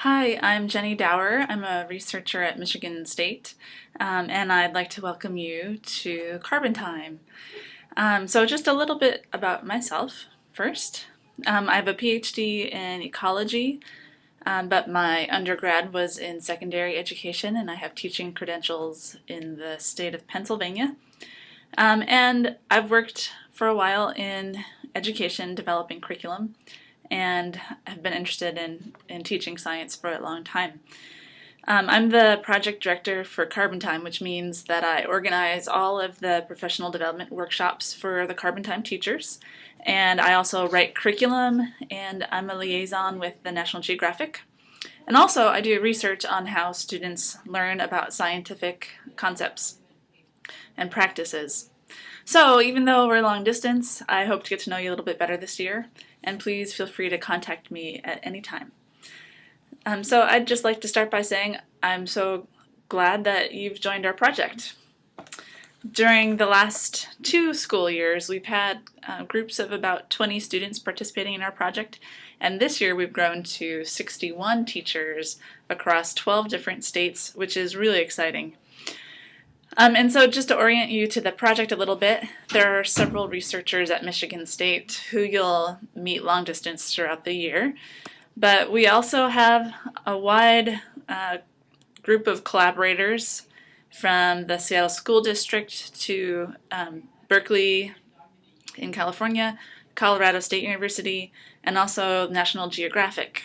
Hi, I'm Jenny Dauer. I'm a researcher at Michigan State, and I'd like to welcome you to Carbon Time. So just a little bit about myself first. I have a PhD in ecology, but my undergrad was in secondary education, and I have teaching credentials in the state of Pennsylvania. And I've worked for a while in education, developing curriculum, and have been interested in teaching science for a long time. I'm the project director for Carbon Time, which means that I organize all of the professional development workshops for the Carbon Time teachers. And I also write curriculum, and I'm a liaison with the National Geographic. And also, I do research on how students learn about scientific concepts and practices. So even though we're long distance, I hope to get to know you a little bit better this year, and please feel free to contact me at any time. So I'd just like to start by saying I'm so glad that you've joined our project. During the last 2 school years, we've had groups of about 20 students participating in our project, and this year we've grown to 61 teachers across 12 different states, which is really exciting. And so just to orient you to the project a little bit, there are several researchers at Michigan State who you'll meet long distance throughout the year. But we also have a wide group of collaborators from the Seattle School District to Berkeley in California, Colorado State University, and also National Geographic.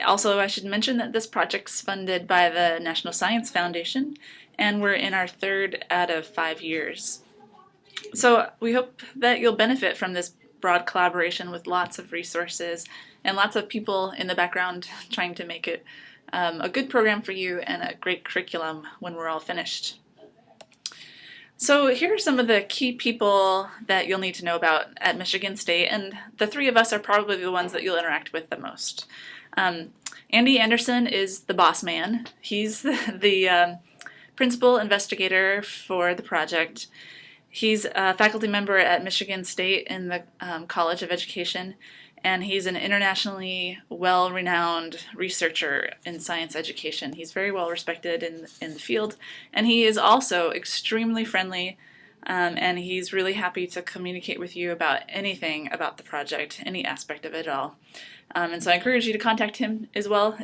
Also, I should mention that this project's funded by the National Science Foundation, and we're in our 3rd out of 5 years. So we hope that you'll benefit from this broad collaboration with lots of resources and lots of people in the background trying to make it a good program for you and a great curriculum when we're all finished. So here are some of the key people that you'll need to know about at Michigan State, and the 3 of us are probably the ones that you'll interact with the most. Andy Anderson is the boss man. He's the principal investigator for the project. He's a faculty member at Michigan State in the College of Education, and he's an internationally well-renowned researcher in science education. He's very well respected in the field, and he is also extremely friendly, and he's really happy to communicate with you about anything about the project, any aspect of it at all. And so I encourage you to contact him as well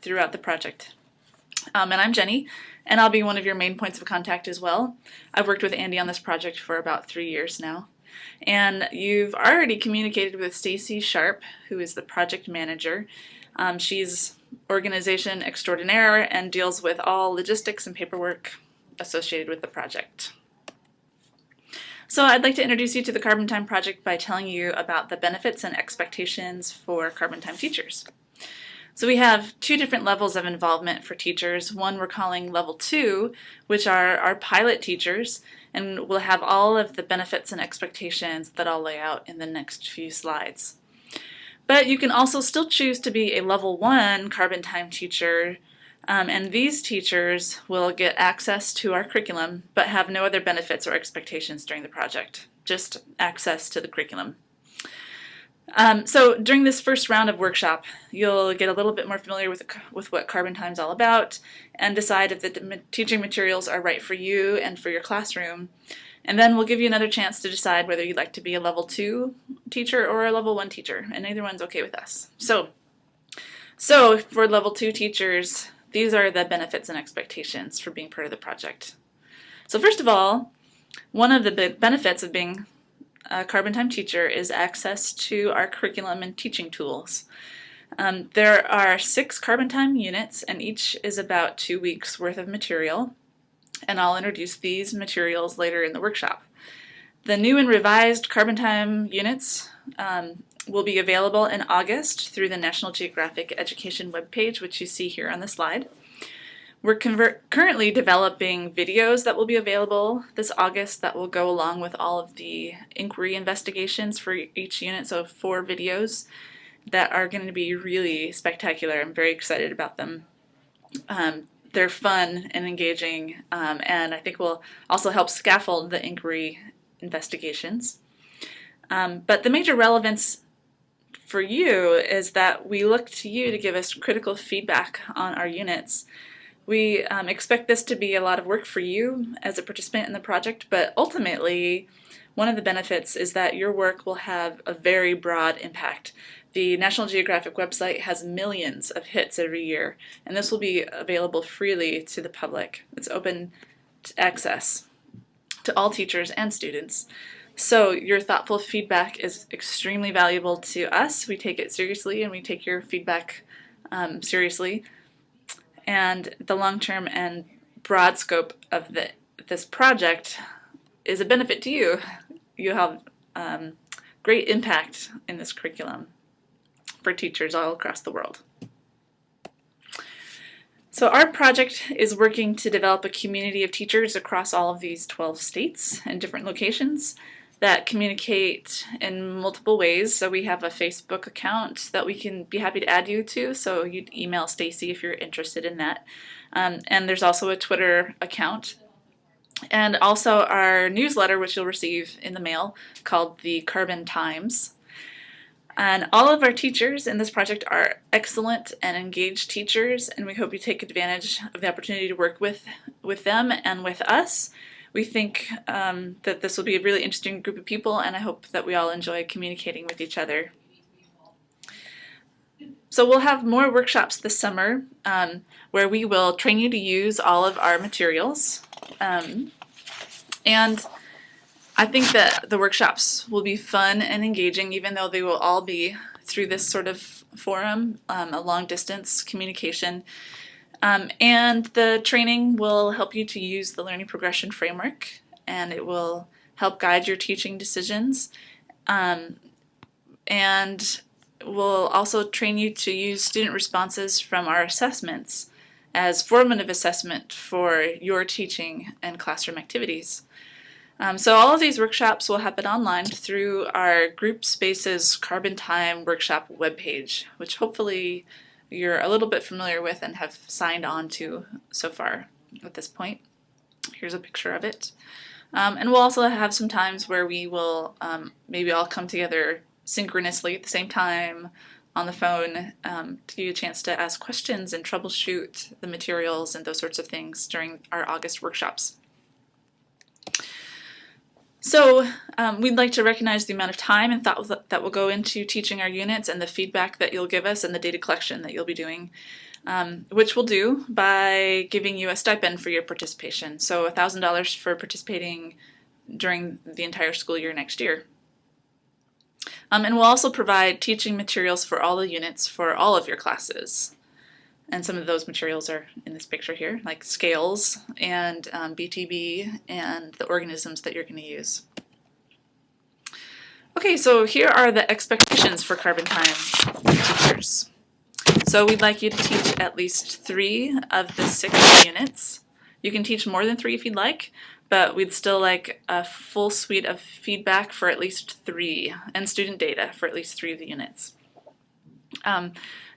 throughout the project. And I'm Jenny, and I'll be one of your main points of contact as well. I've worked with Andy on this project for about 3 years now. And you've already communicated with Stacy Sharp, who is the project manager. She's organization extraordinaire and deals with all logistics and paperwork associated with the project. So I'd like to introduce you to the Carbon Time project by telling you about the benefits and expectations for Carbon Time teachers. So we have 2 different levels of involvement for teachers. One we're calling level 2, which are our pilot teachers, and we'll have all of the benefits and expectations that I'll lay out in the next few slides. But you can also still choose to be a level 1 Carbon Time teacher, and these teachers will get access to our curriculum but have no other benefits or expectations during the project, just access to the curriculum. So during this first round of workshop, you'll get a little bit more familiar with what Carbon Time is all about and decide if the teaching materials are right for you and for your classroom. And then we'll give you another chance to decide whether you'd like to be a level 2 teacher or a level 1 teacher, and either one's okay with us. So for level 2 teachers, these are the benefits and expectations for being part of the project. So first of all, one of the benefits of being a Carbon Time teacher is access to our curriculum and teaching tools. There are 6 Carbon Time units, and each is about 2 weeks worth of material, and I'll introduce these materials later in the workshop. The new and revised Carbon Time units will be available in August through the National Geographic Education webpage, which you see here on the slide. We're currently developing videos that will be available this August that will go along with all of the inquiry investigations for each unit, so 4 videos that are going to be really spectacular. I'm very excited about them. They're fun and engaging, and I think will also help scaffold the inquiry investigations. But the major relevance for you is that we look to you to give us critical feedback on our units. We expect this to be a lot of work for you as a participant in the project, but ultimately one of the benefits is that your work will have a very broad impact. The National Geographic website has millions of hits every year, and this will be available freely to the public. It's open access to all teachers and students. So your thoughtful feedback is extremely valuable to us. We take it seriously, and we take your feedback seriously. And the long-term and broad scope of this project is a benefit to you. You have great impact in this curriculum for teachers all across the world. So our project is working to develop a community of teachers across all of these 12 states and different locations that communicate in multiple ways. So we have a Facebook account that we can be happy to add you to, so you'd email Stacy if you're interested in that. And there's also a Twitter account. And also our newsletter, which you'll receive in the mail, called the Carbon Times. And all of our teachers in this project are excellent and engaged teachers, and we hope you take advantage of the opportunity to work with them and with us. We think that this will be a really interesting group of people, and I hope that we all enjoy communicating with each other. So we'll have more workshops this summer where we will train you to use all of our materials. And I think that the workshops will be fun and engaging, even though they will all be through this sort of forum, a long-distance communication. And the training will help you to use the learning progression framework, and it will help guide your teaching decisions. And we'll also train you to use student responses from our assessments as formative assessment for your teaching and classroom activities. So all of these workshops will happen online through our Group Spaces Carbon Time workshop webpage, which hopefully you're a little bit familiar with and have signed on to so far at this point. Here's a picture of it. And we'll also have some times where we will maybe all come together synchronously at the same time on the phone to give you a chance to ask questions and troubleshoot the materials and those sorts of things during our August workshops. So we'd like to recognize the amount of time and thought that will go into teaching our units and the feedback that you'll give us and the data collection that you'll be doing, which we'll do by giving you a stipend for your participation. So $1,000 for participating during the entire school year next year. And we'll also provide teaching materials for all the units for all of your classes. And some of those materials are in this picture here, like scales and BTB and the organisms that you're going to use. Okay, so here are the expectations for Carbon Time teachers. So we'd like you to teach at least 3 of the 6 units. You can teach more than 3 if you'd like, but we'd still like a full suite of feedback for at least 3 and student data for at least 3 of the units.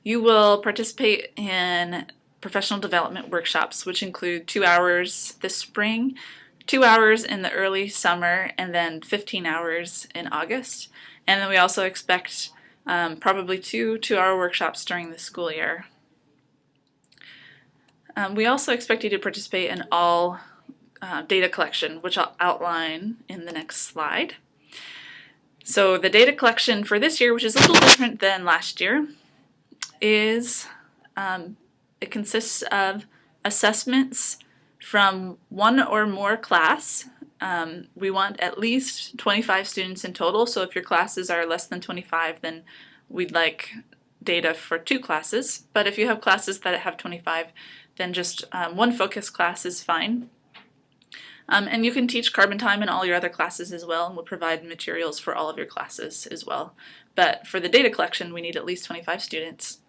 You will participate in professional development workshops, which include 2 hours this spring, 2 hours in the early summer, and then 15 hours in August. And then we also expect probably 2 2-hour workshops during the school year. We also expect you to participate in all data collection, which I'll outline in the next slide. So the data collection for this year, which is a little different than last year, is it consists of assessments from 1 or more class. We want at least 25 students in total, so if your classes are less than 25, then we'd like data for 2 classes. But if you have classes that have 25, then just 1 focus class is fine. And you can teach Carbon Time in all your other classes as well, and we'll provide materials for all of your classes as well. But for the data collection, we need at least 25 students.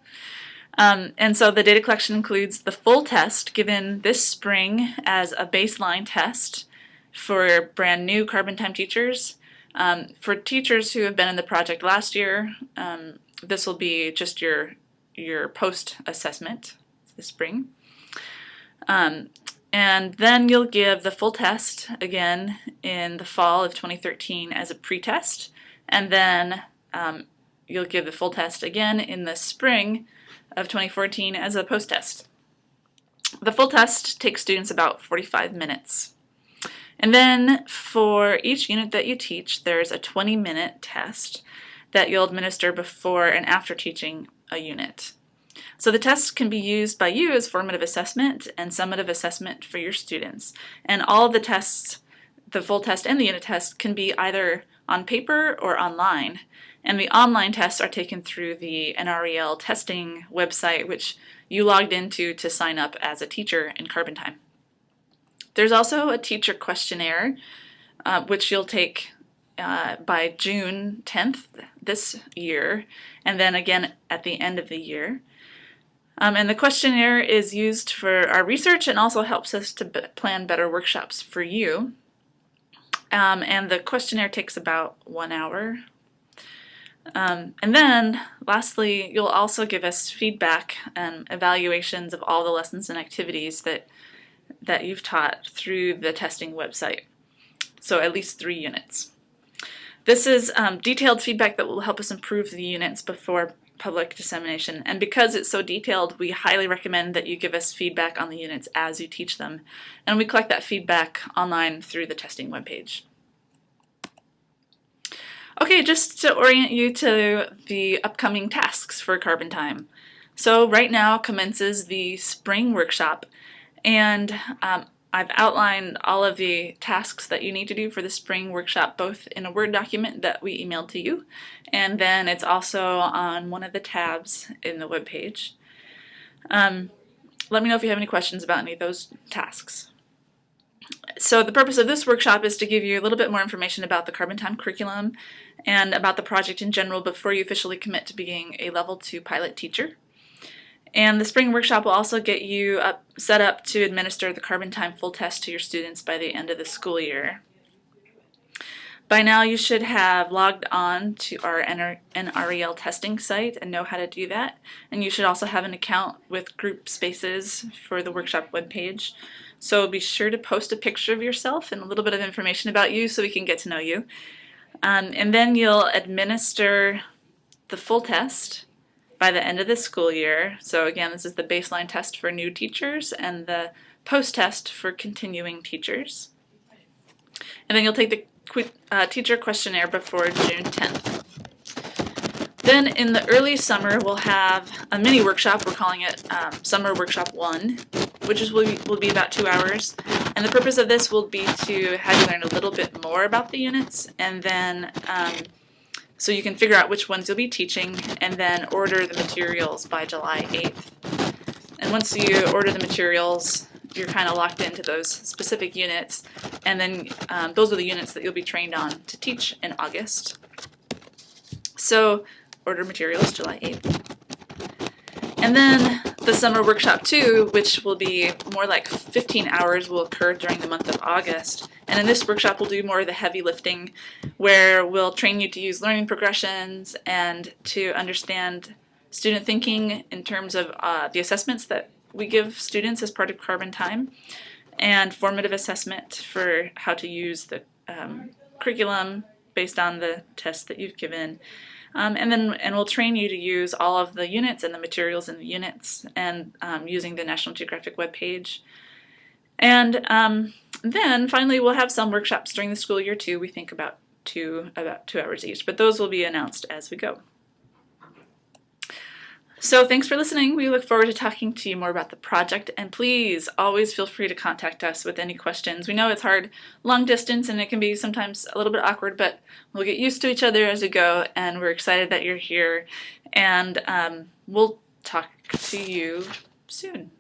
And so the data collection includes the full test given this spring as a baseline test for brand new Carbon Time teachers. For teachers who have been in the project last year, this will be just your post-assessment this spring. And then you'll give the full test again in the fall of 2013 as a pretest, and then you'll give the full test again in the spring of 2014 as a post-test. The full test takes students about 45 minutes. And then for each unit that you teach, there's a 20-minute test that you'll administer before and after teaching a unit. So the tests can be used by you as formative assessment and summative assessment for your students. And all of the tests, the full test and the unit test, can be either on paper or online. And the online tests are taken through the NREL testing website, which you logged into to sign up as a teacher in Carbon Time. There's also a teacher questionnaire, which you'll take by June 10th this year, and then again at the end of the year. And the questionnaire is used for our research and also helps us to plan better workshops for you. And the questionnaire takes about 1 hour. And then, lastly, you'll also give us feedback and evaluations of all the lessons and activities that you've taught through the testing website. So at least 3 units. This is detailed feedback that will help us improve the units before public dissemination. And because it's so detailed, we highly recommend that you give us feedback on the units as you teach them. And we collect that feedback online through the testing webpage. Okay, just to orient you to the upcoming tasks for Carbon Time. So right now commences the spring workshop, and I've outlined all of the tasks that you need to do for the spring workshop, both in a Word document that we emailed to you, and then it's also on one of the tabs in the web page. Let me know if you have any questions about any of those tasks. So the purpose of this workshop is to give you a little bit more information about the Carbon Time curriculum and about the project in general before you officially commit to being a Level 2 pilot teacher. And the spring workshop will also get you set up to administer the Carbon Time full test to your students by the end of the school year. By now you should have logged on to our NREL testing site and know how to do that. And you should also have an account with Group Spaces for the workshop webpage. So be sure to post a picture of yourself and a little bit of information about you so we can get to know you. And then you'll administer the full test by the end of the school year. So again, this is the baseline test for new teachers and the post-test for continuing teachers. And then you'll take the teacher questionnaire before June 10th. Then in the early summer, we'll have a mini workshop. We're calling it Summer Workshop 1, which will be about 2 hours. And the purpose of this will be to have you learn a little bit more about the units, and then so you can figure out which ones you'll be teaching, and then order the materials by July 8th. And once you order the materials, you're kind of locked into those specific units, and then those are the units that you'll be trained on to teach in August. So order materials July 8th. And then the Summer Workshop 2, which will be more like 15 hours, will occur during the month of August. And in this workshop, we'll do more of the heavy lifting, where we'll train you to use learning progressions and to understand student thinking in terms of the assessments that we give students as part of Carbon Time, and formative assessment for how to use the curriculum based on the tests that you've given. And we'll train you to use all of the units and the materials in the units, and using the National Geographic webpage. And then finally we'll have some workshops during the school year too. We think about 2 hours each, but those will be announced as we go. So thanks for listening. We look forward to talking to you more about the project, and please always feel free to contact us with any questions. We know it's hard long distance and it can be sometimes a little bit awkward, but we'll get used to each other as we go, and we're excited that you're here, and we'll talk to you soon.